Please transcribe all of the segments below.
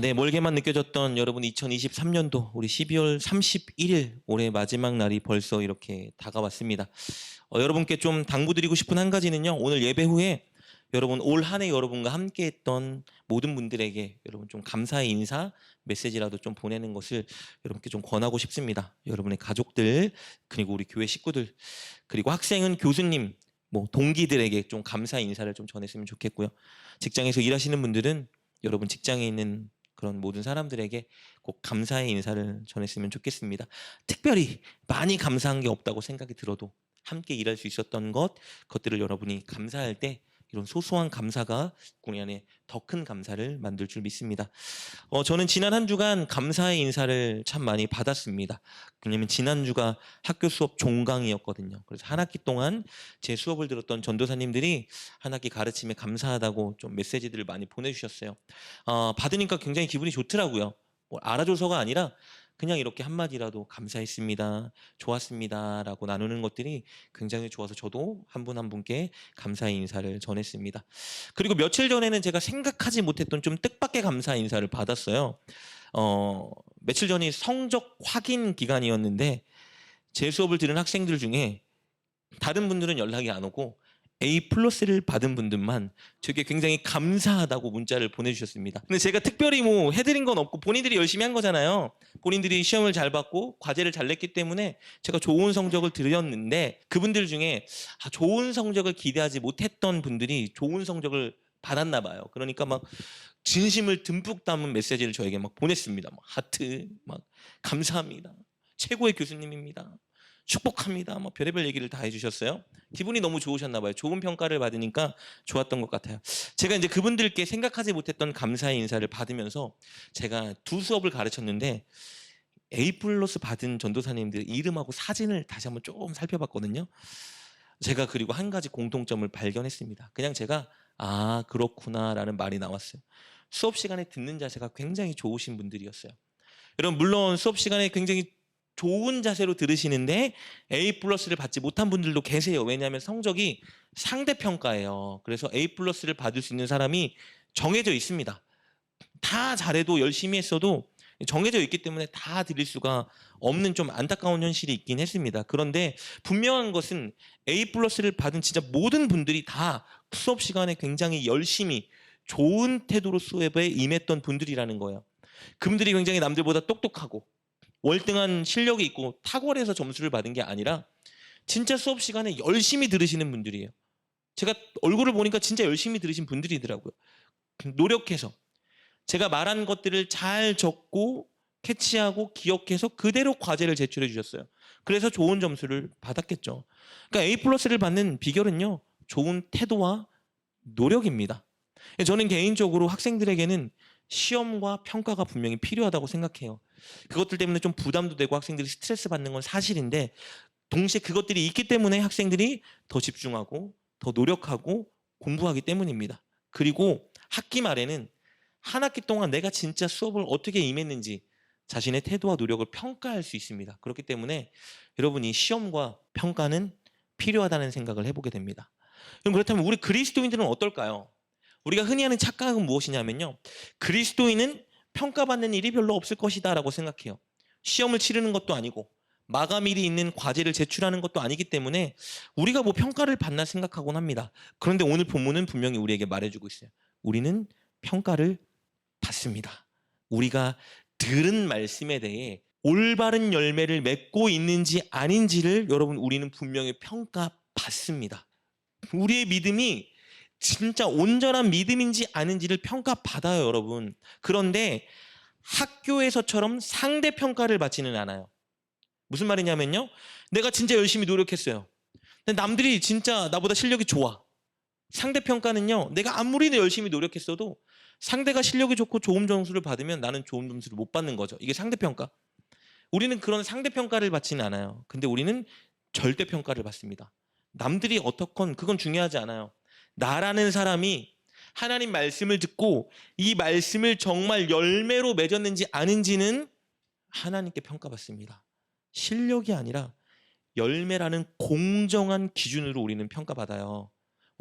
네, 멀게만 느껴졌던 여러분 2023년도 우리 12월 31일 올해 마지막 날이 벌써 이렇게 다가왔습니다. 여러분께 좀 당부드리고 싶은 한 가지는요. 오늘 예배 후에 여러분 올 한 해 여러분과 함께했던 모든 분들에게 여러분 좀 감사의 인사 메시지라도 좀 보내는 것을 여러분께 좀 권하고 싶습니다. 여러분의 가족들 그리고 우리 교회 식구들 그리고 학생은 교수님 뭐 동기들에게 좀 감사의 인사를 좀 전했으면 좋겠고요. 직장에서 일하시는 분들은 여러분 직장에 있는 그런 모든 사람들에게 꼭 감사의 인사를 전했으면 좋겠습니다. 특별히 많이 감사한 게 없다고 생각이 들어도 함께 일할 수 있었던 그것들을 여러분이 감사할 때 이런 소소한 감사가 우리 안에 더 큰 감사를 만들 줄 믿습니다. 저는 지난 한 주간 감사의 인사를 참 많이 받았습니다. 왜냐면 지난주가 학교 수업 종강이었거든요. 그래서 한 학기 동안 제 수업을 들었던 전도사님들이 한 학기 가르침에 감사하다고 좀 메시지들을 많이 보내주셨어요. 받으니까 굉장히 기분이 좋더라고요. 뭐 알아줘서가 아니라 그냥 이렇게 한마디라도 감사했습니다, 좋았습니다 라고 나누는 것들이 굉장히 좋아서 저도 한 분 한 분께 감사의 인사를 전했습니다. 그리고 며칠 전에는 제가 생각하지 못했던 좀 뜻밖의 감사 인사를 받았어요. 며칠 전이 성적 확인 기간이었는데 제 수업을 들은 학생들 중에 다른 분들은 연락이 안 오고 A 플러스를 받은 분들만 저게 굉장히 감사하다고 문자를 보내주셨습니다. 근데 제가 특별히 뭐 해드린 건 없고 본인들이 열심히 한 거잖아요. 본인들이 시험을 잘 받고 과제를 잘 냈기 때문에 제가 좋은 성적을 드렸는데 그분들 중에 좋은 성적을 기대하지 못했던 분들이 좋은 성적을 받았나 봐요. 그러니까 막 진심을 듬뿍 담은 메시지를 저에게 막 보냈습니다. 막 하트, 막 감사합니다. 최고의 교수님입니다. 축복합니다. 뭐 별의별 얘기를 다 해주셨어요. 기분이 너무 좋으셨나 봐요. 좋은 평가를 받으니까 좋았던 것 같아요. 제가 이제 그분들께 생각하지 못했던 감사의 인사를 받으면서 제가 두 수업을 가르쳤는데 A 플러스 받은 전도사님들 이름하고 사진을 다시 한번 조금 살펴봤거든요. 제가 그리고 한 가지 공통점을 발견했습니다. 그냥 제가 그렇구나라는 말이 나왔어요. 수업 시간에 듣는 자세가 굉장히 좋으신 분들이었어요. 여러분 물론 수업 시간에 굉장히 좋은 자세로 들으시는데 A 플러스를 받지 못한 분들도 계세요. 왜냐하면 성적이 상대평가예요. 그래서 A 플러스를 받을 수 있는 사람이 정해져 있습니다. 다 잘해도 열심히 했어도 정해져 있기 때문에 다 드릴 수가 없는 좀 안타까운 현실이 있긴 했습니다. 그런데 분명한 것은 A 플러스를 받은 진짜 모든 분들이 다 수업 시간에 굉장히 열심히 좋은 태도로 수업에 임했던 분들이라는 거예요. 그분들이 굉장히 남들보다 똑똑하고 월등한 실력이 있고 탁월해서 점수를 받은 게 아니라 진짜 수업 시간에 열심히 들으시는 분들이에요. 제가 얼굴을 보니까 진짜 열심히 들으신 분들이더라고요. 노력해서 제가 말한 것들을 잘 적고 캐치하고 기억해서 그대로 과제를 제출해 주셨어요. 그래서 좋은 점수를 받았겠죠. 그러니까 A 플러스를 받는 비결은요, 좋은 태도와 노력입니다. 저는 개인적으로 학생들에게는 시험과 평가가 분명히 필요하다고 생각해요. 그것들 때문에 좀 부담도 되고 학생들이 스트레스 받는 건 사실인데 동시에 그것들이 있기 때문에 학생들이 더 집중하고 더 노력하고 공부하기 때문입니다. 그리고 학기 말에는 한 학기 동안 내가 진짜 수업을 어떻게 임했는지 자신의 태도와 노력을 평가할 수 있습니다. 그렇기 때문에 여러분이 시험과 평가는 필요하다는 생각을 해보게 됩니다. 그럼 그렇다면 우리 그리스도인들은 어떨까요? 우리가 흔히 하는 착각은 무엇이냐면요. 그리스도인은 평가받는 일이 별로 없을 것이다 라고 생각해요. 시험을 치르는 것도 아니고 마감일이 있는 과제를 제출하는 것도 아니기 때문에 우리가 뭐 평가를 받나 생각하곤 합니다. 그런데 오늘 본문은 분명히 우리에게 말해주고 있어요. 우리는 평가를 받습니다. 우리가 들은 말씀에 대해 올바른 열매를 맺고 있는지 아닌지를 여러분 우리는 분명히 평가받습니다. 우리의 믿음이 진짜 온전한 믿음인지 아닌지를 평가받아요, 여러분. 그런데 학교에서처럼 상대평가를 받지는 않아요. 무슨 말이냐면요. 내가 진짜 열심히 노력했어요. 근데 남들이 진짜 나보다 실력이 좋아. 상대평가는요. 내가 아무리 열심히 노력했어도 상대가 실력이 좋고 좋은 점수를 받으면 나는 좋은 점수를 못 받는 거죠. 이게 상대평가. 우리는 그런 상대평가를 받지는 않아요. 근데 우리는 절대평가를 받습니다. 남들이 어떻건 그건 중요하지 않아요. 나라는 사람이 하나님 말씀을 듣고 이 말씀을 정말 열매로 맺었는지 아닌지는 하나님께 평가받습니다. 실력이 아니라 열매라는 공정한 기준으로 우리는 평가받아요.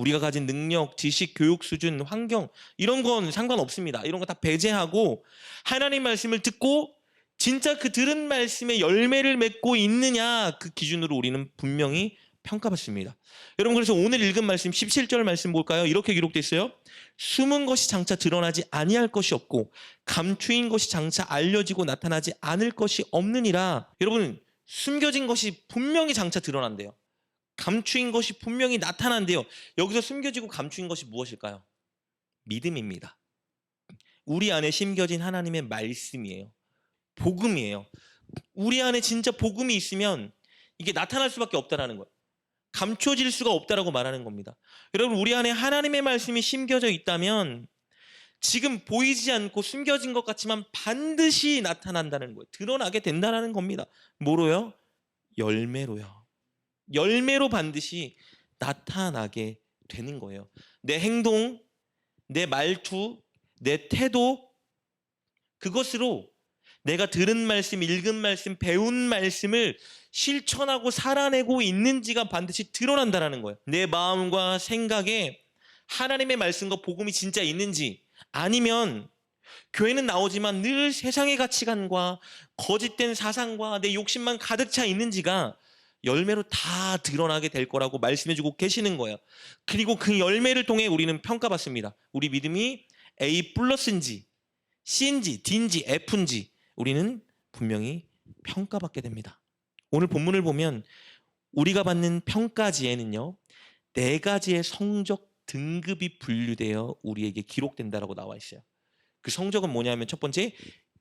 우리가 가진 능력, 지식, 교육 수준, 환경 이런 건 상관없습니다. 이런 거 다 배제하고 하나님 말씀을 듣고 진짜 그 들은 말씀에 열매를 맺고 있느냐 그 기준으로 우리는 분명히 평가받습니다. 여러분 그래서 오늘 읽은 말씀 17절 말씀 볼까요? 이렇게 기록되어 있어요. 숨은 것이 장차 드러나지 아니할 것이 없고 감추인 것이 장차 알려지고 나타나지 않을 것이 없느니라. 여러분 숨겨진 것이 분명히 장차 드러난대요. 감추인 것이 분명히 나타난대요. 여기서 숨겨지고 감추인 것이 무엇일까요? 믿음입니다. 우리 안에 심겨진 하나님의 말씀이에요. 복음이에요. 우리 안에 진짜 복음이 있으면 이게 나타날 수밖에 없다라는 거예요. 감춰질 수가 없다라고 말하는 겁니다. 여러분 우리 안에 하나님의 말씀이 심겨져 있다면 지금 보이지 않고 숨겨진 것 같지만 반드시 나타난다는 거예요. 드러나게 된다는 겁니다. 뭐로요? 열매로요. 열매로 반드시 나타나게 되는 거예요. 내 행동, 내 말투, 내 태도 그것으로 내가 들은 말씀, 읽은 말씀, 배운 말씀을 실천하고 살아내고 있는지가 반드시 드러난다는 거예요. 내 마음과 생각에 하나님의 말씀과 복음이 진짜 있는지 아니면 교회는 나오지만 늘 세상의 가치관과 거짓된 사상과 내 욕심만 가득 차 있는지가 열매로 다 드러나게 될 거라고 말씀해주고 계시는 거예요. 그리고 그 열매를 통해 우리는 평가받습니다. 우리 믿음이 A 플러스인지 C인지 D인지 F인지 우리는 분명히 평가받게 됩니다. 오늘 본문을 보면 우리가 받는 평가지에는요 4가지의 성적 등급이 분류되어 우리에게 기록된다라고 나와 있어요. 그 성적은 뭐냐면 첫 번째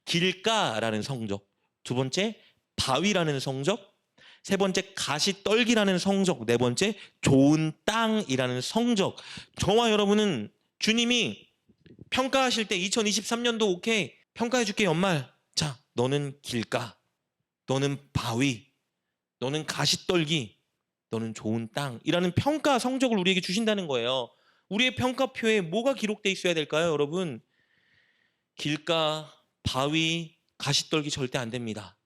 길가라는 성적, 두 번째 바위라는 성적, 세 번째 가시떨기라는 성적, 네 번째 좋은 땅이라는 성적. 저와 여러분은 주님이 평가하실 때 2023년도 오케이 평가해 줄게 연말. 자 너는 길가, 너는 바위, 너는 가시떨기, 너는 좋은 땅이라는 평가 성적을 우리에게 주신다는 거예요. 우리의 평가표에 뭐가 기록돼 있어야 될까요, 여러분? 길가, 바위, 가시떨기 절대 안 됩니다.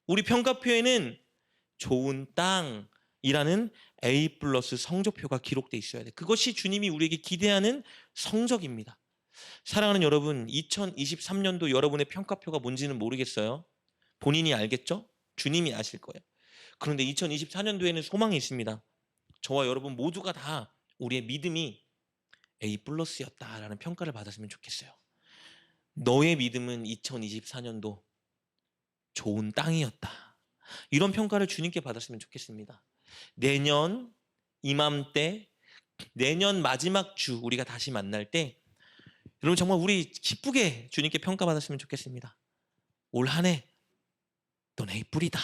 우리 평가표에는 좋은 땅이라는 A 플러스 성적표가 기록돼 있어야 돼. 그것이 주님이 우리에게 기대하는 성적입니다. 사랑하는 여러분, 2023년도 여러분의 평가표가 뭔지는 모르겠어요. 본인이 알겠죠? 주님이 아실 거예요. 그런데 2024년도에는 소망이 있습니다. 저와 여러분 모두가 다 우리의 믿음이 A 플러스였다라는 평가를 받았으면 좋겠어요. 너의 믿음은 2024년도 좋은 땅이었다. 이런 평가를 주님께 받았으면 좋겠습니다. 내년 이맘때, 내년 마지막 주 우리가 다시 만날 때 여러분 정말 우리 기쁘게 주님께 평가받았으면 좋겠습니다. 올 한 해 넌 A 뿔이다.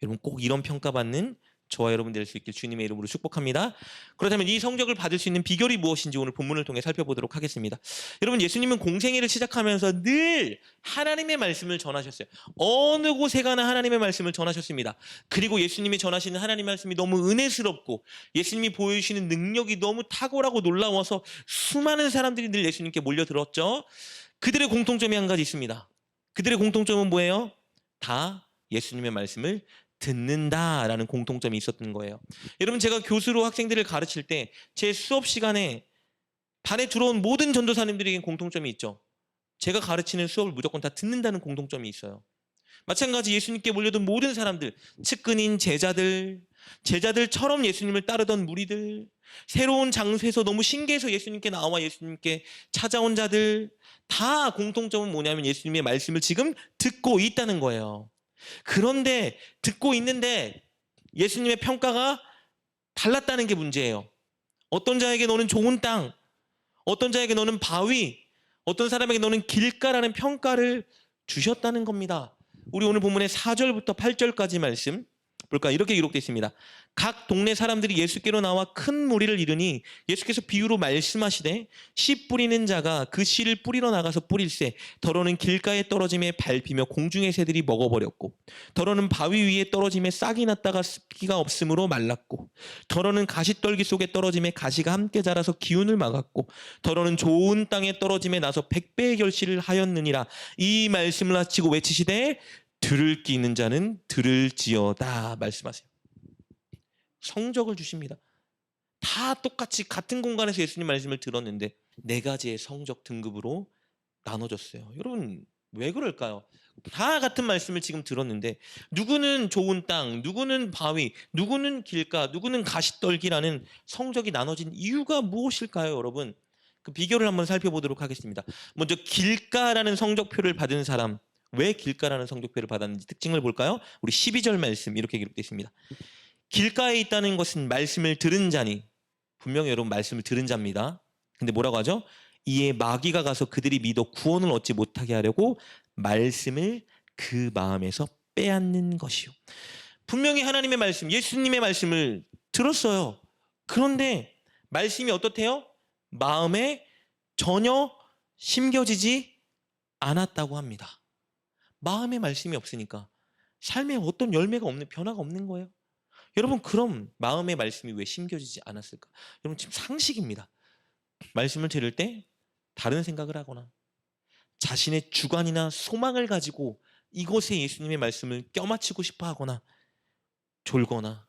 여러분 꼭 이런 평가받는 저와 여러분 될 수 있길 주님의 이름으로 축복합니다. 그렇다면 이 성적을 받을 수 있는 비결이 무엇인지 오늘 본문을 통해 살펴보도록 하겠습니다. 여러분 예수님은 공생애를 시작하면서 늘 하나님의 말씀을 전하셨어요. 어느 곳에 가나 하나님의 말씀을 전하셨습니다. 그리고 예수님이 전하시는 하나님의 말씀이 너무 은혜스럽고 예수님이 보여주시는 능력이 너무 탁월하고 놀라워서 수많은 사람들이 늘 예수님께 몰려들었죠. 그들의 공통점이 한 가지 있습니다. 그들의 공통점은 뭐예요? 다 예수님의 말씀을 듣는다라는 공통점이 있었던 거예요. 여러분 제가 교수로 학생들을 가르칠 때 제 수업 시간에 반에 들어온 모든 전도사님들에겐 공통점이 있죠. 제가 가르치는 수업을 무조건 다 듣는다는 공통점이 있어요. 마찬가지 예수님께 몰려든 모든 사람들, 측근인 제자들처럼 예수님을 따르던 무리들, 새로운 장소에서 너무 신기해서 예수님께 나와 예수님께 찾아온 자들, 다 공통점은 뭐냐면 예수님의 말씀을 지금 듣고 있다는 거예요. 그런데 듣고 있는데 예수님의 평가가 달랐다는 게 문제예요. 어떤 자에게 너는 좋은 땅, 어떤 자에게 너는 바위, 어떤 사람에게 너는 길가라는 평가를 주셨다는 겁니다. 우리 오늘 본문의 4절부터 8절까지 말씀 볼까? 이렇게 기록되어 있습니다. 각 동네 사람들이 예수께로 나와 큰 무리를 이르니 예수께서 비유로 말씀하시되 씨 뿌리는 자가 그 씨를 뿌리러 나가서 뿌릴새 더러는 길가에 떨어짐에 밟히며 공중의 새들이 먹어버렸고 더러는 바위 위에 떨어짐에 싹이 났다가 습기가 없으므로 말랐고 더러는 가시떨기 속에 떨어짐에 가시가 함께 자라서 기운을 막았고 더러는 좋은 땅에 떨어짐에 나서 100배의 결실을 하였느니라. 이 말씀을 마치고 외치시되 들을 귀 있는 자는 들을지어다 말씀하세요. 성적을 주십니다. 다 똑같이 같은 공간에서 예수님 말씀을 들었는데 네 가지의 성적 등급으로 나눠졌어요. 여러분 왜 그럴까요? 다 같은 말씀을 지금 들었는데 누구는 좋은 땅, 누구는 바위, 누구는 길가, 누구는 가시떨기라는 성적이 나눠진 이유가 무엇일까요, 여러분? 그 비교를 한번 살펴보도록 하겠습니다. 먼저 길가라는 성적표를 받은 사람, 왜 길가라는 성적표를 받았는지 특징을 볼까요? 우리 12절 말씀 이렇게 기록되어 있습니다. 길가에 있다는 것은 말씀을 들은 자니, 분명히 여러분 말씀을 들은 자입니다. 근데 뭐라고 하죠? 이에 마귀가 가서 그들이 믿어 구원을 얻지 못하게 하려고 말씀을 그 마음에서 빼앗는 것이요. 분명히 하나님의 말씀, 예수님의 말씀을 들었어요. 그런데 말씀이 어떻대요? 마음에 전혀 심겨지지 않았다고 합니다. 마음에 말씀이 없으니까 삶에 어떤 열매가 없는, 변화가 없는 거예요. 여러분 그럼 마음의 말씀이 왜 심겨지지 않았을까? 여러분 지금 상식입니다. 말씀을 들을 때 다른 생각을 하거나 자신의 주관이나 소망을 가지고 이것에 예수님의 말씀을 껴맞추고 싶어 하거나 졸거나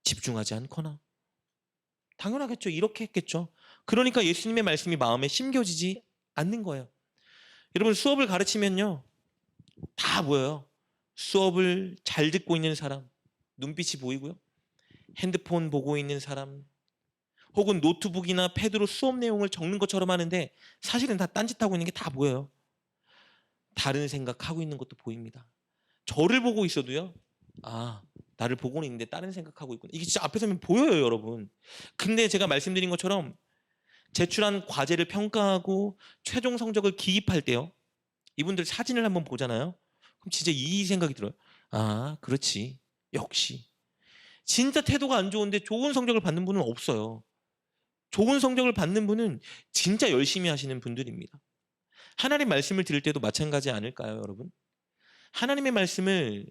집중하지 않거나 당연하겠죠. 이렇게 했겠죠. 그러니까 예수님의 말씀이 마음에 심겨지지 않는 거예요. 여러분 수업을 가르치면요. 다 보여요. 수업을 잘 듣고 있는 사람, 눈빛이 보이고요. 핸드폰 보고 있는 사람, 혹은 노트북이나 패드로 수업 내용을 적는 것처럼 하는데 사실은 다 딴짓하고 있는 게 다 보여요. 다른 생각하고 있는 것도 보입니다. 저를 보고 있어도요. 아, 나를 보고는 있는데 다른 생각하고 있구나. 이게 진짜 앞에서 보면 보여요, 여러분. 근데 제가 말씀드린 것처럼 제출한 과제를 평가하고 최종 성적을 기입할 때요. 이분들 사진을 한번 보잖아요. 그럼 진짜 이 생각이 들어요. 아, 그렇지. 역시. 진짜 태도가 안 좋은데 좋은 성적을 받는 분은 없어요. 좋은 성적을 받는 분은 진짜 열심히 하시는 분들입니다. 하나님 말씀을 들을 때도 마찬가지 아닐까요, 여러분? 하나님의 말씀을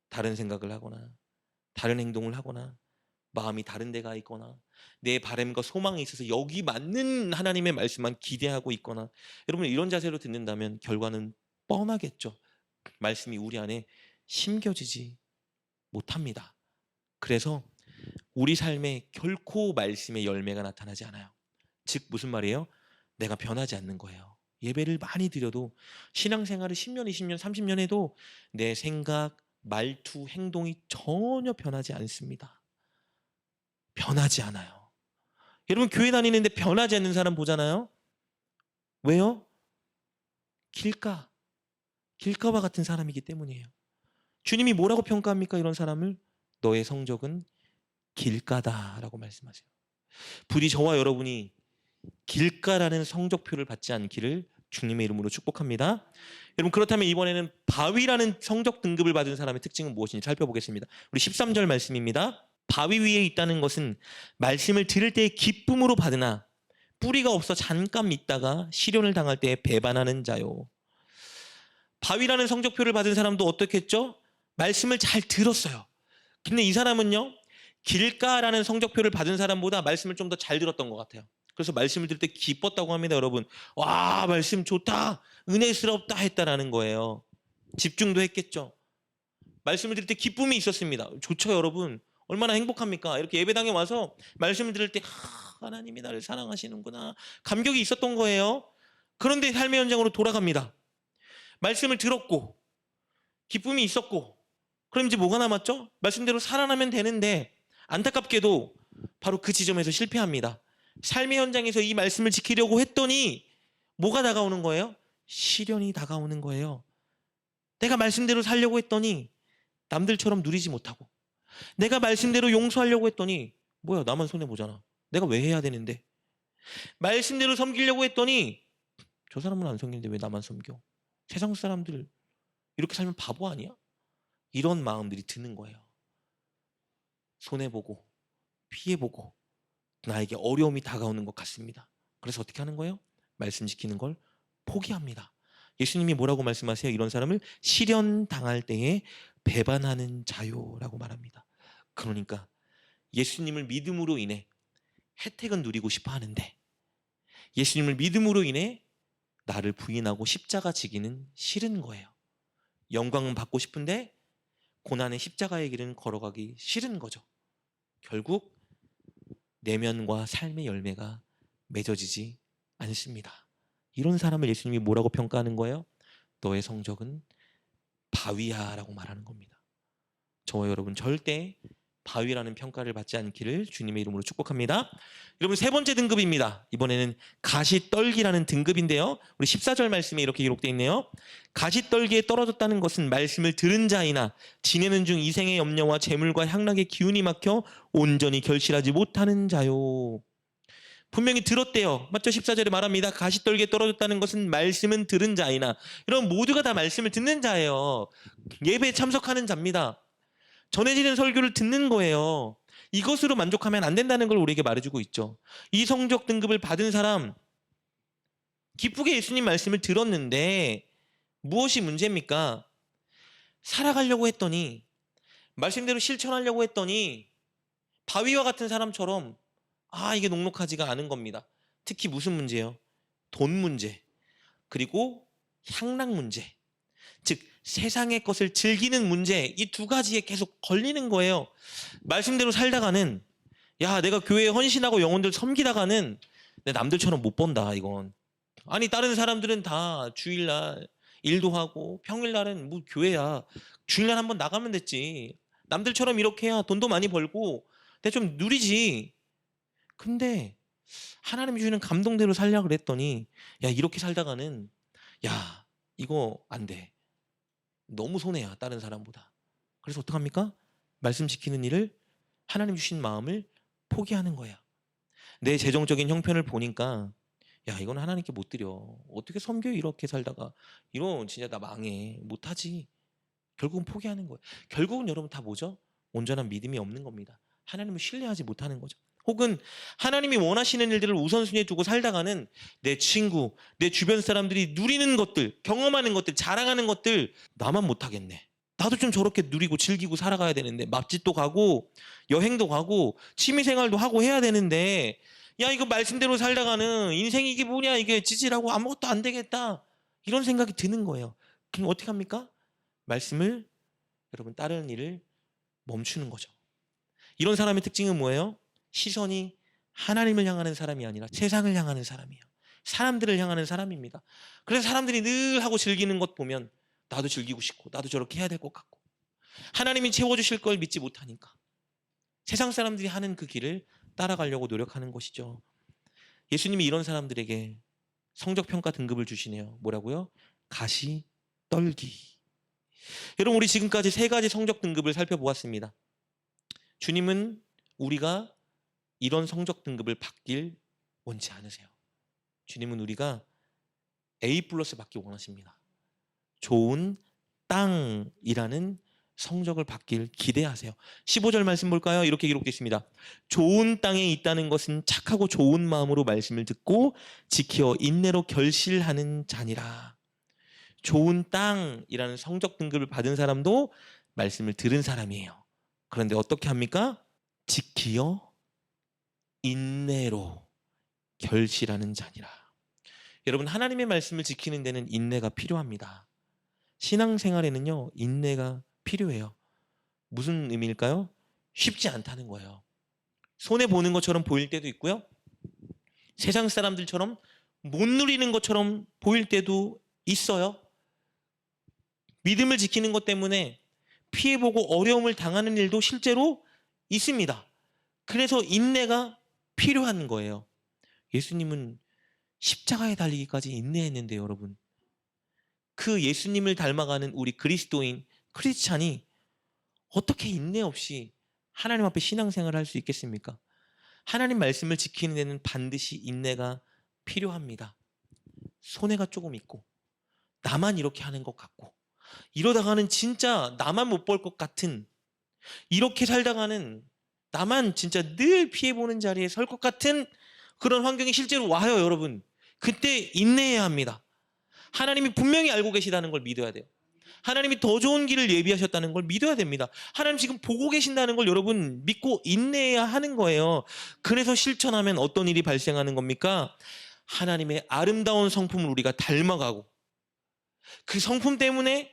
다른 생각을 하거나 다른 행동을 하거나 마음이 다른 데가 있거나 내 바람과 소망에 있어서 여기 맞는 하나님의 말씀만 기대하고 있거나 여러분 이런 자세로 듣는다면 결과는 뻔하겠죠. 말씀이 우리 안에 심겨지지 못합니다. 그래서 우리 삶에 결코 말씀의 열매가 나타나지 않아요. 즉 무슨 말이에요? 내가 변하지 않는 거예요. 예배를 많이 드려도 신앙생활을 10년, 20년, 30년 해도 내 생각, 말투, 행동이 전혀 변하지 않습니다. 변하지 않아요. 여러분 교회 다니는데 변하지 않는 사람 보잖아요. 왜요? 길가와 같은 사람이기 때문이에요. 주님이 뭐라고 평가합니까? 이런 사람을 너의 성적은 길가다라고 말씀하세요. 부디 저와 여러분이 길가라는 성적표를 받지 않기를 주님의 이름으로 축복합니다. 여러분 그렇다면 이번에는 바위라는 성적 등급을 받은 사람의 특징은 무엇인지 살펴보겠습니다. 우리 13절 말씀입니다. 바위 위에 있다는 것은 말씀을 들을 때의 기쁨으로 받으나 뿌리가 없어 잠깐 있다가 시련을 당할 때 배반하는 자요. 바위라는 성적표를 받은 사람도 어떻겠죠? 말씀을 잘 들었어요. 근데 이 사람은요. 길가라는 성적표를 받은 사람보다 말씀을 좀 더 잘 들었던 것 같아요. 그래서 말씀을 들을 때 기뻤다고 합니다, 여러분. 와, 말씀 좋다, 은혜스럽다 했다라는 거예요. 집중도 했겠죠. 말씀을 들을 때 기쁨이 있었습니다. 좋죠, 여러분. 얼마나 행복합니까? 이렇게 예배당에 와서 말씀을 들을 때 하나님이 나를 사랑하시는구나. 감격이 있었던 거예요. 그런데 삶의 현장으로 돌아갑니다. 말씀을 들었고 기쁨이 있었고 그럼 이제 뭐가 남았죠? 말씀대로 살아나면 되는데 안타깝게도 바로 그 지점에서 실패합니다. 삶의 현장에서 이 말씀을 지키려고 했더니 뭐가 다가오는 거예요? 시련이 다가오는 거예요. 내가 말씀대로 살려고 했더니 남들처럼 누리지 못하고 내가 말씀대로 용서하려고 했더니 뭐야 나만 손해보잖아. 내가 왜 해야 되는데. 말씀대로 섬기려고 했더니 저 사람은 안 섬기는데 왜 나만 섬겨. 세상 사람들 이렇게 살면 바보 아니야? 이런 마음들이 드는 거예요. 손해보고 피해보고 나에게 어려움이 다가오는 것 같습니다. 그래서 어떻게 하는 거예요? 말씀 지키는 걸 포기합니다. 예수님이 뭐라고 말씀하세요? 이런 사람을 시련 당할 때에 배반하는 자요라고 말합니다. 그러니까 예수님을 믿음으로 인해 혜택은 누리고 싶어 하는데 예수님을 믿음으로 인해 나를 부인하고 십자가 지기는 싫은 거예요. 영광은 받고 싶은데 고난의 십자가의 길은 걸어가기 싫은 거죠. 결국 내면과 삶의 열매가 맺어지지 않습니다. 이런 사람을 예수님이 뭐라고 평가하는 거예요? 너의 성적은 바위야라고 말하는 겁니다. 저와 여러분 절대 바위라는 평가를 받지 않기를 주님의 이름으로 축복합니다. 여러분, 세 번째 등급입니다. 이번에는 가시떨기라는 등급인데요. 우리 14절 말씀에 이렇게 기록되어 있네요. 가시떨기에 떨어졌다는 것은 말씀을 들은 자이나 지내는 중 이생의 염려와 재물과 향락의 기운이 막혀 온전히 결실하지 못하는 자요. 분명히 들었대요. 맞죠? 14절에 말합니다. 가시떨기에 떨어졌다는 것은 말씀은 들은 자이나, 이런 모두가 다 말씀을 듣는 자예요. 예배에 참석하는 자입니다. 전해지는 설교를 듣는 거예요. 이것으로 만족하면 안 된다는 걸 우리에게 말해주고 있죠. 이 성적 등급을 받은 사람, 기쁘게 예수님 말씀을 들었는데 무엇이 문제입니까? 살아가려고 했더니, 말씀대로 실천하려고 했더니 바위와 같은 사람처럼 이게 녹록하지가 않은 겁니다. 특히 무슨 문제요? 돈 문제, 그리고 향락 문제, 즉 세상의 것을 즐기는 문제, 이 두 가지에 계속 걸리는 거예요. 말씀대로 살다가는, 내가 교회에 헌신하고 영혼들 섬기다가는 내 남들처럼 못 번다, 이건. 아니, 다른 사람들은 다 주일날 일도 하고 평일날은 뭐 교회야, 주일날 한번 나가면 됐지, 남들처럼 이렇게 해야 돈도 많이 벌고 내가 좀 누리지. 근데 하나님이 주시는 감동대로 살려고 그랬더니, 이렇게 살다가는 이거 안 돼, 너무 손해야, 다른 사람보다. 그래서 어떡합니까? 말씀 지키는 일을, 하나님 주신 마음을 포기하는 거야. 내 재정적인 형편을 보니까 이건 하나님께 못 드려, 어떻게 섬겨요, 이렇게 살다가. 이런 진짜 나 망해, 못하지. 결국은 포기하는 거예요. 결국은 여러분 다 뭐죠? 온전한 믿음이 없는 겁니다. 하나님을 신뢰하지 못하는 거죠. 혹은 하나님이 원하시는 일들을 우선순위에 두고 살다가는 내 친구, 내 주변 사람들이 누리는 것들, 경험하는 것들, 자랑하는 것들, 나만 못하겠네. 나도 좀 저렇게 누리고 즐기고 살아가야 되는데, 맛집도 가고 여행도 가고 취미생활도 하고 해야 되는데, 이거 말씀대로 살다가는 인생이 이게 뭐냐, 이게 지질하고 아무것도 안 되겠다, 이런 생각이 드는 거예요. 그럼 어떻게 합니까? 말씀을, 여러분, 따르는 일을 멈추는 거죠. 이런 사람의 특징은 뭐예요? 시선이 하나님을 향하는 사람이 아니라 세상을 향하는 사람이에요. 사람들을 향하는 사람입니다. 그래서 사람들이 늘 하고 즐기는 것 보면 나도 즐기고 싶고 나도 저렇게 해야 될 것 같고, 하나님이 채워주실 걸 믿지 못하니까 세상 사람들이 하는 그 길을 따라가려고 노력하는 것이죠. 예수님이 이런 사람들에게 성적평가 등급을 주시네요. 뭐라고요? 가시떨기. 여러분, 우리 지금까지 세 가지 성적 등급을 살펴보았습니다. 주님은 우리가 이런 성적 등급을 받길 원치 않으세요. 주님은 우리가 A+ 받기 원하십니다. 좋은 땅이라는 성적을 받길 기대하세요. 15절 말씀 볼까요? 이렇게 기록되어 있습니다. 좋은 땅에 있다는 것은 착하고 좋은 마음으로 말씀을 듣고 지켜 인내로 결실하는 자니라. 좋은 땅이라는 성적 등급을 받은 사람도 말씀을 들은 사람이에요. 그런데 어떻게 합니까? 지키어 인내로 결실하는 자니라. 여러분, 하나님의 말씀을 지키는 데는 인내가 필요합니다. 신앙생활에는요, 인내가 필요해요. 무슨 의미일까요? 쉽지 않다는 거예요. 손해보는 것처럼 보일 때도 있고요, 세상 사람들처럼 못 누리는 것처럼 보일 때도 있어요. 믿음을 지키는 것 때문에 피해보고 어려움을 당하는 일도 실제로 있습니다. 그래서 인내가 필요한 거예요. 예수님은 십자가에 달리기까지 인내했는데, 여러분, 그 예수님을 닮아가는 우리 그리스도인, 크리스찬이 어떻게 인내 없이 하나님 앞에 신앙생활을 할 수 있겠습니까? 하나님 말씀을 지키는 데는 반드시 인내가 필요합니다. 손해가 조금 있고 나만 이렇게 하는 것 같고 이러다가는 진짜 나만 못 볼 것 같은, 이렇게 살다가는 나만 진짜 늘 피해보는 자리에 설 것 같은 그런 환경이 실제로 와요. 여러분, 그때 인내해야 합니다. 하나님이 분명히 알고 계시다는 걸 믿어야 돼요. 하나님이 더 좋은 길을 예비하셨다는 걸 믿어야 됩니다. 하나님 지금 보고 계신다는 걸 여러분 믿고 인내해야 하는 거예요. 그래서 실천하면 어떤 일이 발생하는 겁니까? 하나님의 아름다운 성품을 우리가 닮아가고, 그 성품 때문에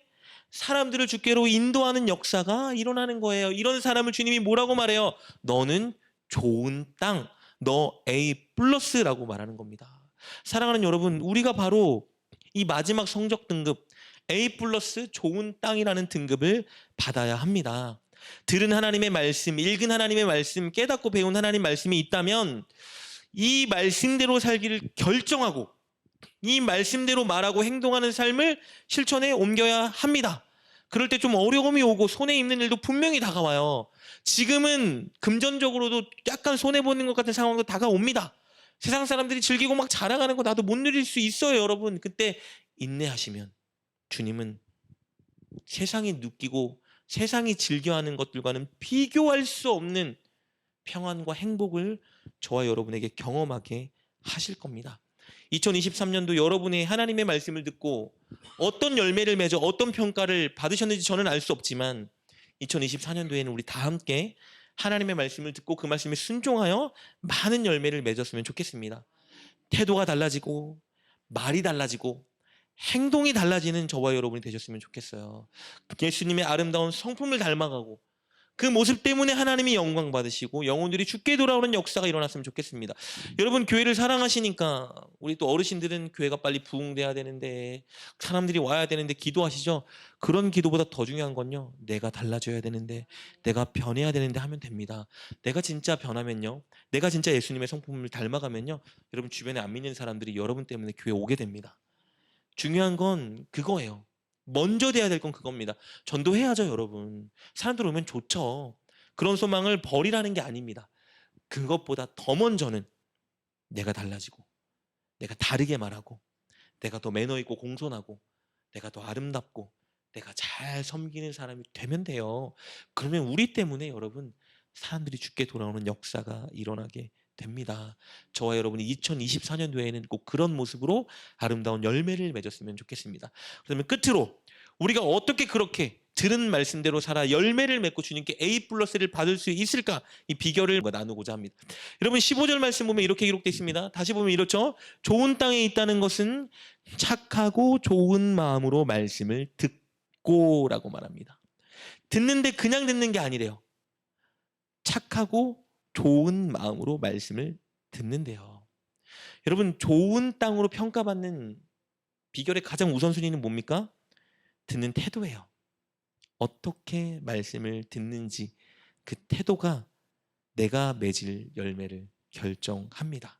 사람들을 주께로 인도하는 역사가 일어나는 거예요. 이런 사람을 주님이 뭐라고 말해요? 너는 좋은 땅, 너 A+라고 말하는 겁니다. 사랑하는 여러분, 우리가 바로 이 마지막 성적 등급 A+ 좋은 땅이라는 등급을 받아야 합니다. 들은 하나님의 말씀, 읽은 하나님의 말씀, 깨닫고 배운 하나님 말씀이 있다면 이 말씀대로 살기를 결정하고 이 말씀대로 말하고 행동하는 삶을 실천에 옮겨야 합니다. 그럴 때 좀 어려움이 오고 손해 입는 일도 분명히 다가와요. 지금은 금전적으로도 약간 손해보는 것 같은 상황도 다가옵니다. 세상 사람들이 즐기고 막 자랑하는 거 나도 못 누릴 수 있어요, 여러분. 그때 인내하시면 주님은 세상이 느끼고 세상이 즐겨하는 것들과는 비교할 수 없는 평안과 행복을 저와 여러분에게 경험하게 하실 겁니다. 2023년도 여러분의 하나님의 말씀을 듣고 어떤 열매를 맺어 어떤 평가를 받으셨는지 저는 알 수 없지만 2024년도에는 우리 다 함께 하나님의 말씀을 듣고 그 말씀에 순종하여 많은 열매를 맺었으면 좋겠습니다. 태도가 달라지고 말이 달라지고 행동이 달라지는 저와 여러분이 되셨으면 좋겠어요. 예수님의 아름다운 성품을 닮아가고 그 모습 때문에 하나님이 영광 받으시고 영혼들이 주께 돌아오는 역사가 일어났으면 좋겠습니다. 여러분 교회를 사랑하시니까 우리 또 어르신들은 교회가 빨리 부흥돼야 되는데 사람들이 와야 되는데 기도하시죠. 그런 기도보다 더 중요한 건요. 내가 달라져야 되는데 내가 변해야 되는데 하면 됩니다. 내가 진짜 변하면요. 내가 진짜 예수님의 성품을 닮아가면요. 여러분 주변에 안 믿는 사람들이 여러분 때문에 교회 오게 됩니다. 중요한 건 그거예요. 먼저 돼야 될 건 그겁니다. 전도해야죠, 여러분. 사람들 오면 좋죠. 그런 소망을 버리라는 게 아닙니다. 그것보다 더 먼저는 내가 달라지고, 내가 다르게 말하고, 내가 더 매너 있고 공손하고, 내가 더 아름답고, 내가 잘 섬기는 사람이 되면 돼요. 그러면 우리 때문에 여러분, 사람들이 주께 돌아오는 역사가 일어나게 됩니다. 저와 여러분이 2024년도에는 꼭 그런 모습으로 아름다운 열매를 맺었으면 좋겠습니다. 그러면 끝으로 우리가 어떻게 그렇게 들은 말씀대로 살아 열매를 맺고 주님께 A+를 받을 수 있을까? 이 비결을 나누고자 합니다. 여러분 15절 말씀 보면 이렇게 기록되어 있습니다. 다시 보면 이렇죠. 좋은 땅에 있다는 것은 착하고 좋은 마음으로 말씀을 듣고라고 말합니다. 듣는데 그냥 듣는 게 아니래요. 착하고 좋은 마음으로 말씀을 듣는데요. 여러분 좋은 땅으로 평가받는 비결의 가장 우선순위는 뭡니까? 듣는 태도예요. 어떻게 말씀을 듣는지 그 태도가 내가 맺을 열매를 결정합니다.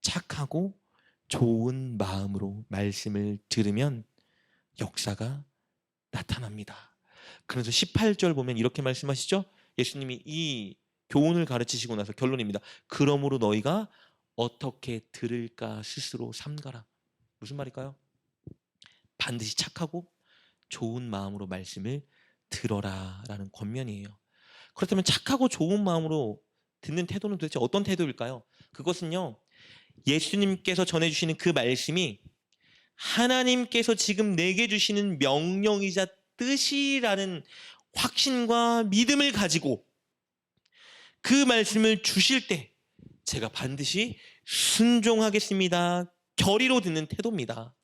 착하고 좋은 마음으로 말씀을 들으면 역사가 나타납니다. 그래서 18절 보면 이렇게 말씀하시죠. 예수님이 이 교훈을 가르치시고 나서 결론입니다. 그러므로 너희가 어떻게 들을까 스스로 삼가라. 무슨 말일까요? 반드시 착하고 좋은 마음으로 말씀을 들어라 라는 권면이에요. 그렇다면 착하고 좋은 마음으로 듣는 태도는 도대체 어떤 태도일까요? 그것은요, 예수님께서 전해주시는 그 말씀이 하나님께서 지금 내게 주시는 명령이자 뜻이라는 확신과 믿음을 가지고 그 말씀을 주실 때 제가 반드시 순종하겠습니다. 결의로 듣는 태도입니다.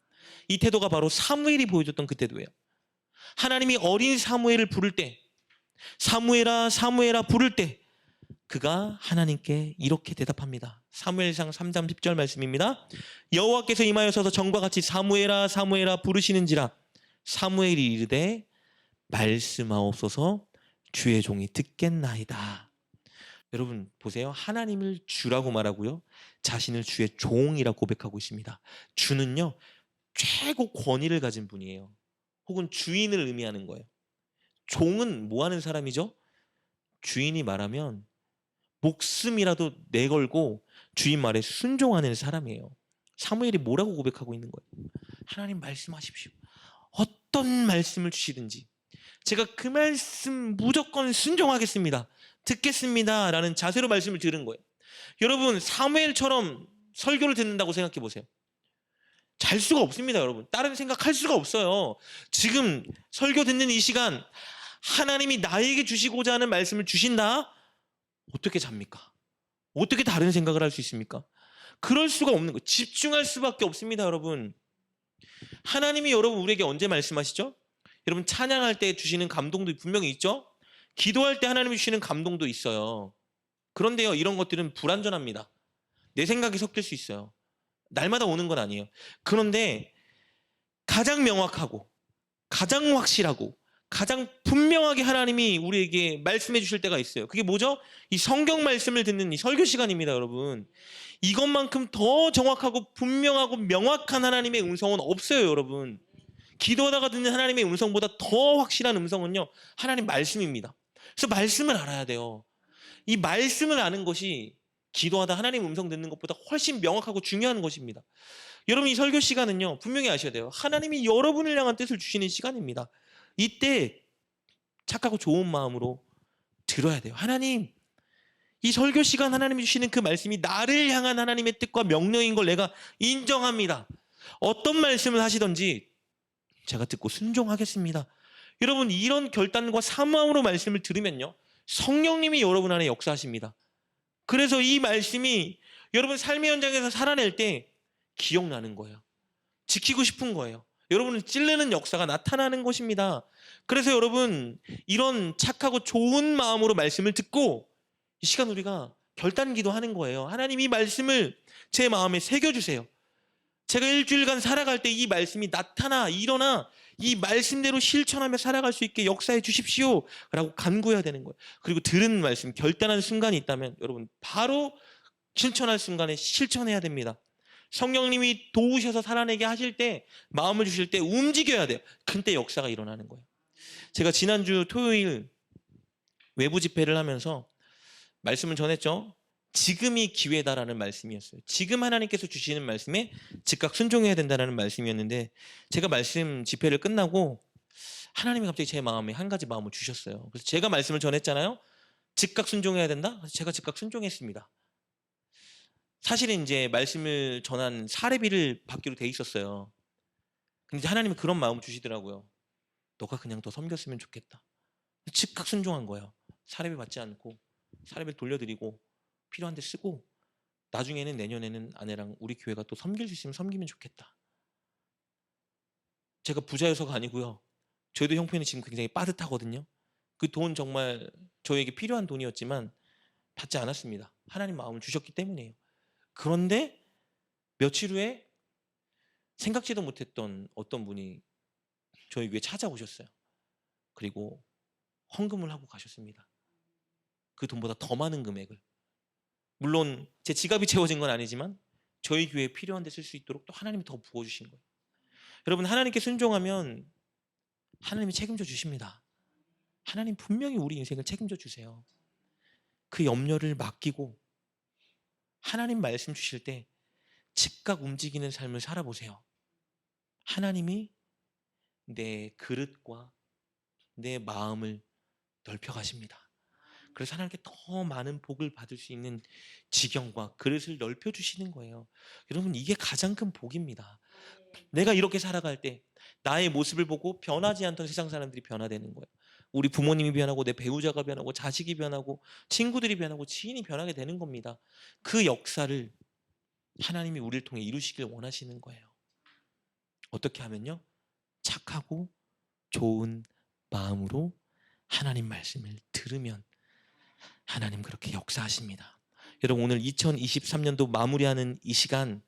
이 태도가 바로 사무엘이 보여줬던 그 태도예요. 하나님이 어린 사무엘을 부를 때 사무엘아 사무엘아 부를 때 그가 하나님께 이렇게 대답합니다. 사무엘상 3장 10절 말씀입니다. 여호와께서 임하여서 전과 같이 사무엘아 사무엘아 부르시는지라 사무엘이 이르되 말씀하옵소서 주의 종이 듣겠나이다. 여러분 보세요. 하나님을 주라고 말하고요. 자신을 주의 종이라 고백하고 있습니다. 주는요. 최고 권위를 가진 분이에요. 혹은 주인을 의미하는 거예요. 종은 뭐 하는 사람이죠? 주인이 말하면 목숨이라도 내걸고 주인 말에 순종하는 사람이에요. 사무엘이 뭐라고 고백하고 있는 거예요? 하나님 말씀하십시오. 어떤 말씀을 주시든지 제가 그 말씀 무조건 순종하겠습니다. 듣겠습니다. 라는 자세로 말씀을 들은 거예요. 여러분 사무엘처럼 설교를 듣는다고 생각해 보세요. 잘 수가 없습니다, 여러분. 다른 생각할 수가 없어요. 지금 설교 듣는 이 시간 하나님이 나에게 주시고자 하는 말씀을 주신다? 어떻게 잡니까? 어떻게 다른 생각을 할 수 있습니까? 그럴 수가 없는 거예요. 집중할 수밖에 없습니다, 여러분. 하나님이 여러분 우리에게 언제 말씀하시죠? 여러분 찬양할 때 주시는 감동도 분명히 있죠? 기도할 때 하나님이 주시는 감동도 있어요. 그런데요, 이런 것들은 불완전합니다. 내 생각이 섞일 수 있어요. 날마다 오는 건 아니에요. 그런데 가장 명확하고 가장 확실하고 가장 분명하게 하나님이 우리에게 말씀해 주실 때가 있어요. 그게 뭐죠? 이 성경 말씀을 듣는 이 설교 시간입니다, 여러분. 이것만큼 더 정확하고 분명하고 명확한 하나님의 음성은 없어요, 여러분. 기도하다가 듣는 하나님의 음성보다 더 확실한 음성은요, 하나님 말씀입니다. 그래서 말씀을 알아야 돼요. 이 말씀을 아는 것이 기도하다 하나님 음성 듣는 것보다 훨씬 명확하고 중요한 것입니다. 여러분, 이 설교 시간은요, 분명히 아셔야 돼요. 하나님이 여러분을 향한 뜻을 주시는 시간입니다. 이때 착하고 좋은 마음으로 들어야 돼요. 하나님, 이 설교 시간 하나님이 주시는 그 말씀이 나를 향한 하나님의 뜻과 명령인 걸 내가 인정합니다. 어떤 말씀을 하시든지 제가 듣고 순종하겠습니다. 여러분, 이런 결단과 사모함으로 말씀을 들으면요, 성령님이 여러분 안에 역사하십니다. 그래서 이 말씀이 여러분 삶의 현장에서 살아낼 때 기억나는 거예요. 지키고 싶은 거예요. 여러분을 찔르는 역사가 나타나는 것입니다. 그래서 여러분, 이런 착하고 좋은 마음으로 말씀을 듣고 이 시간 우리가 결단 기도하는 거예요. 하나님, 이 말씀을 제 마음에 새겨주세요. 제가 일주일간 살아갈 때 이 말씀이 나타나 일어나 이 말씀대로 실천하며 살아갈 수 있게 역사해 주십시오 라고 간구해야 되는 거예요. 그리고 들은 말씀, 결단한 순간이 있다면 여러분 바로 실천할 순간에 실천해야 됩니다. 성령님이 도우셔서 살아내게 하실 때, 마음을 주실 때 움직여야 돼요. 그때 역사가 일어나는 거예요. 제가 지난주 토요일 외부 집회를 하면서 말씀을 전했죠. 지금이 기회다라는 말씀이었어요. 지금 하나님께서 주시는 말씀에 즉각 순종해야 된다는 말씀이었는데, 제가 말씀 집회를 끝나고 하나님이 갑자기 제 마음에 한 가지 마음을 주셨어요. 그래서 제가 말씀을 전했잖아요. 즉각 순종해야 된다? 그래서 제가 즉각 순종했습니다. 사실은 이제 말씀을 전한 사례비를 받기로 돼 있었어요. 근데 하나님이 그런 마음을 주시더라고요. 너가 그냥 더 섬겼으면 좋겠다. 즉각 순종한 거예요. 사례비 받지 않고 사례비를 돌려드리고 필요한 데 쓰고, 나중에는 내년에는 아내랑 우리 교회가 또 섬길 수 있으면 섬기면 좋겠다. 제가 부자여서가 아니고요. 저희도 형편이 지금 굉장히 빠듯하거든요. 그 돈 정말 저에게 필요한 돈이었지만 받지 않았습니다. 하나님 마음을 주셨기 때문이에요. 그런데 며칠 후에 생각지도 못했던 어떤 분이 저희 교회에 찾아오셨어요. 그리고 헌금을 하고 가셨습니다. 그 돈보다 더 많은 금액을. 물론 제 지갑이 채워진 건 아니지만 저희 교회에 필요한 데 쓸 수 있도록 또 하나님이 더 부어주신 거예요. 여러분, 하나님께 순종하면 하나님이 책임져 주십니다. 하나님 분명히 우리 인생을 책임져 주세요. 그 염려를 맡기고 하나님 말씀 주실 때 즉각 움직이는 삶을 살아보세요. 하나님이 내 그릇과 내 마음을 넓혀 가십니다. 그래서 하나님께 더 많은 복을 받을 수 있는 지경과 그릇을 넓혀 주시는 거예요. 여러분, 이게 가장 큰 복입니다. 내가 이렇게 살아갈 때 나의 모습을 보고 변하지 않던 세상 사람들이 변화되는 거예요. 우리 부모님이 변하고 내 배우자가 변하고 자식이 변하고 친구들이 변하고 지인이 변하게 되는 겁니다. 그 역사를 하나님이 우리를 통해 이루시길 원하시는 거예요. 어떻게 하면요? 착하고 좋은 마음으로 하나님 말씀을 들으면 하나님 그렇게 역사하십니다. 여러분, 오늘 2023년도 마무리하는 이 시간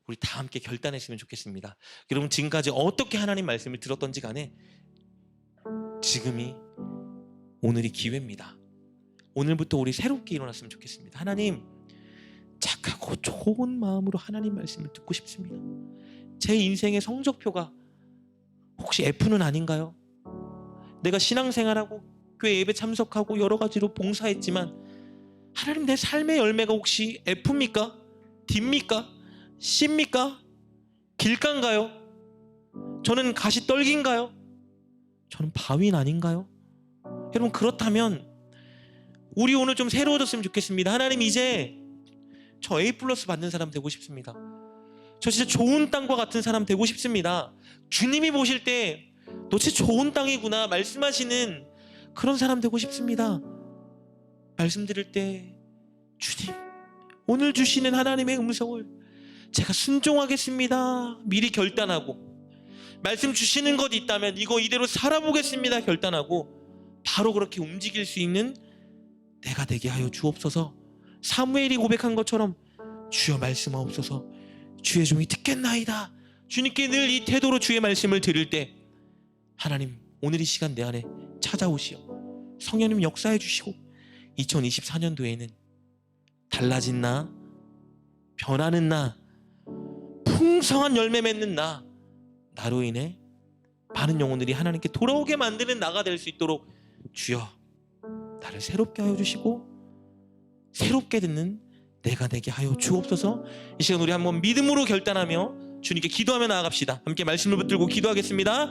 우리 다 함께 결단했으면 좋겠습니다. 여러분, 지금까지 어떻게 하나님 말씀을 들었던지 간에 지금이 오늘이 기회입니다. 오늘부터 우리 새롭게 일어났으면 좋겠습니다. 하나님, 착하고 좋은 마음으로 하나님 말씀을 듣고 싶습니다. 제 인생의 성적표가 혹시 F는 아닌가요? 내가 신앙생활하고 교회 예배 참석하고 여러 가지로 봉사했지만 하나님, 내 삶의 열매가 혹시 F입니까? D입니까? C입니까? 길가인가요? 저는 가시떨기인가요? 저는 바윈 아닌가요? 여러분, 그렇다면 우리 오늘 좀 새로워졌으면 좋겠습니다. 하나님, 이제 저 A+ 받는 사람 되고 싶습니다. 저 진짜 좋은 땅과 같은 사람 되고 싶습니다. 주님이 보실 때 너 진짜 좋은 땅이구나 말씀하시는 그런 사람 되고 싶습니다. 말씀 들을 때 주님, 오늘 주시는 하나님의 음성을 제가 순종하겠습니다 미리 결단하고, 말씀 주시는 것 있다면 이거 이대로 살아보겠습니다 결단하고 바로 그렇게 움직일 수 있는 내가 되게 하여 주옵소서. 사무엘이 고백한 것처럼 주여 말씀하옵소서. 주의 종이 듣겠나이다. 주님께 늘 이 태도로 주의 말씀을 들을 때 하나님 오늘 이 시간 내 안에 찾아오시어 성령님 역사해 주시고 2024년도에는 달라진 나, 변하는 나, 풍성한 열매 맺는 나로 인해 많은 영혼들이 하나님께 돌아오게 만드는 나가 될 수 있도록 주여 나를 새롭게 하여 주시고 새롭게 듣는 내가 되게 하여 주옵소서. 이 시간 우리 한번 믿음으로 결단하며 주님께 기도하며 나아갑시다. 함께 말씀을 붙들고 기도하겠습니다.